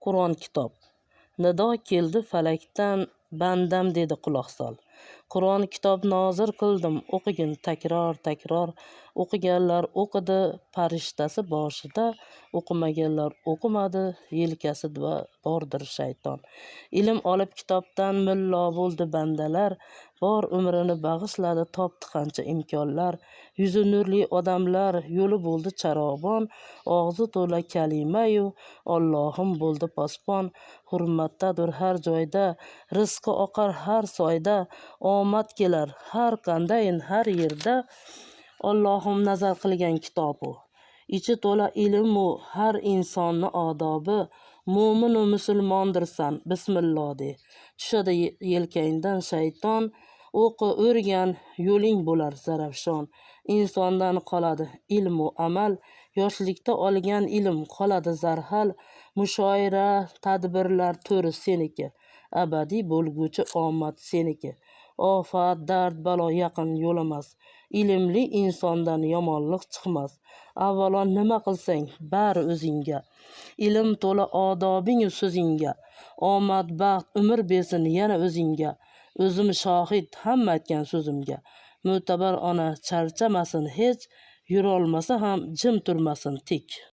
Qur'on kitob. Nido keldi falakdan, bandam dedi quloq sol. Qur'on kitob nozil qildim, o'qigin takror o'qiganlar o'qidi farishtasi boshida, o'qimaganlar o'qimadi, yelkasida bordir shayton. Ilm olib kitobdan mullo bo'ldi bandalar, bor umrini bag'ishladi, topdi qancha imkonlar. Yuzi nurli odamlar, yo'li bo'ldi charog'bon, og'zi to'la kalima-yu Allohim bo'ldi posbon. Hurmatdadir har joyda, rizqi oqar har soyda, omad kelar har qandayin har yerda. Allohim nazar qilgan kitobu, ichi to'la ilmu har insonni odobi. Mo'minu musulmondirsan, bismillah de. Tushadi yelkangdan shayton, o'qi o'rgan, yo'ling bo'lar zarafshon. Insondan qoladi ilmu amal, yoshlikda olgan ilm qoladi zarhal. Mushoira, tadbirlar to'ri seniki, abadiy bo'lguchi omad seniki. Ofat, dard, balo yaqin yo'lamas, ilmli insondan yomonlik chiqmas. Avvalo nima qilsang bari o'zingga, ilm to'la odobingu so'zingga. Omad, baxt, umr bersin yana o'zingga, o'zim shohid hamma aytgan so'zimga. Mo'tabar ona charchamasin hech, yurolmasa ham jim turmasin tik.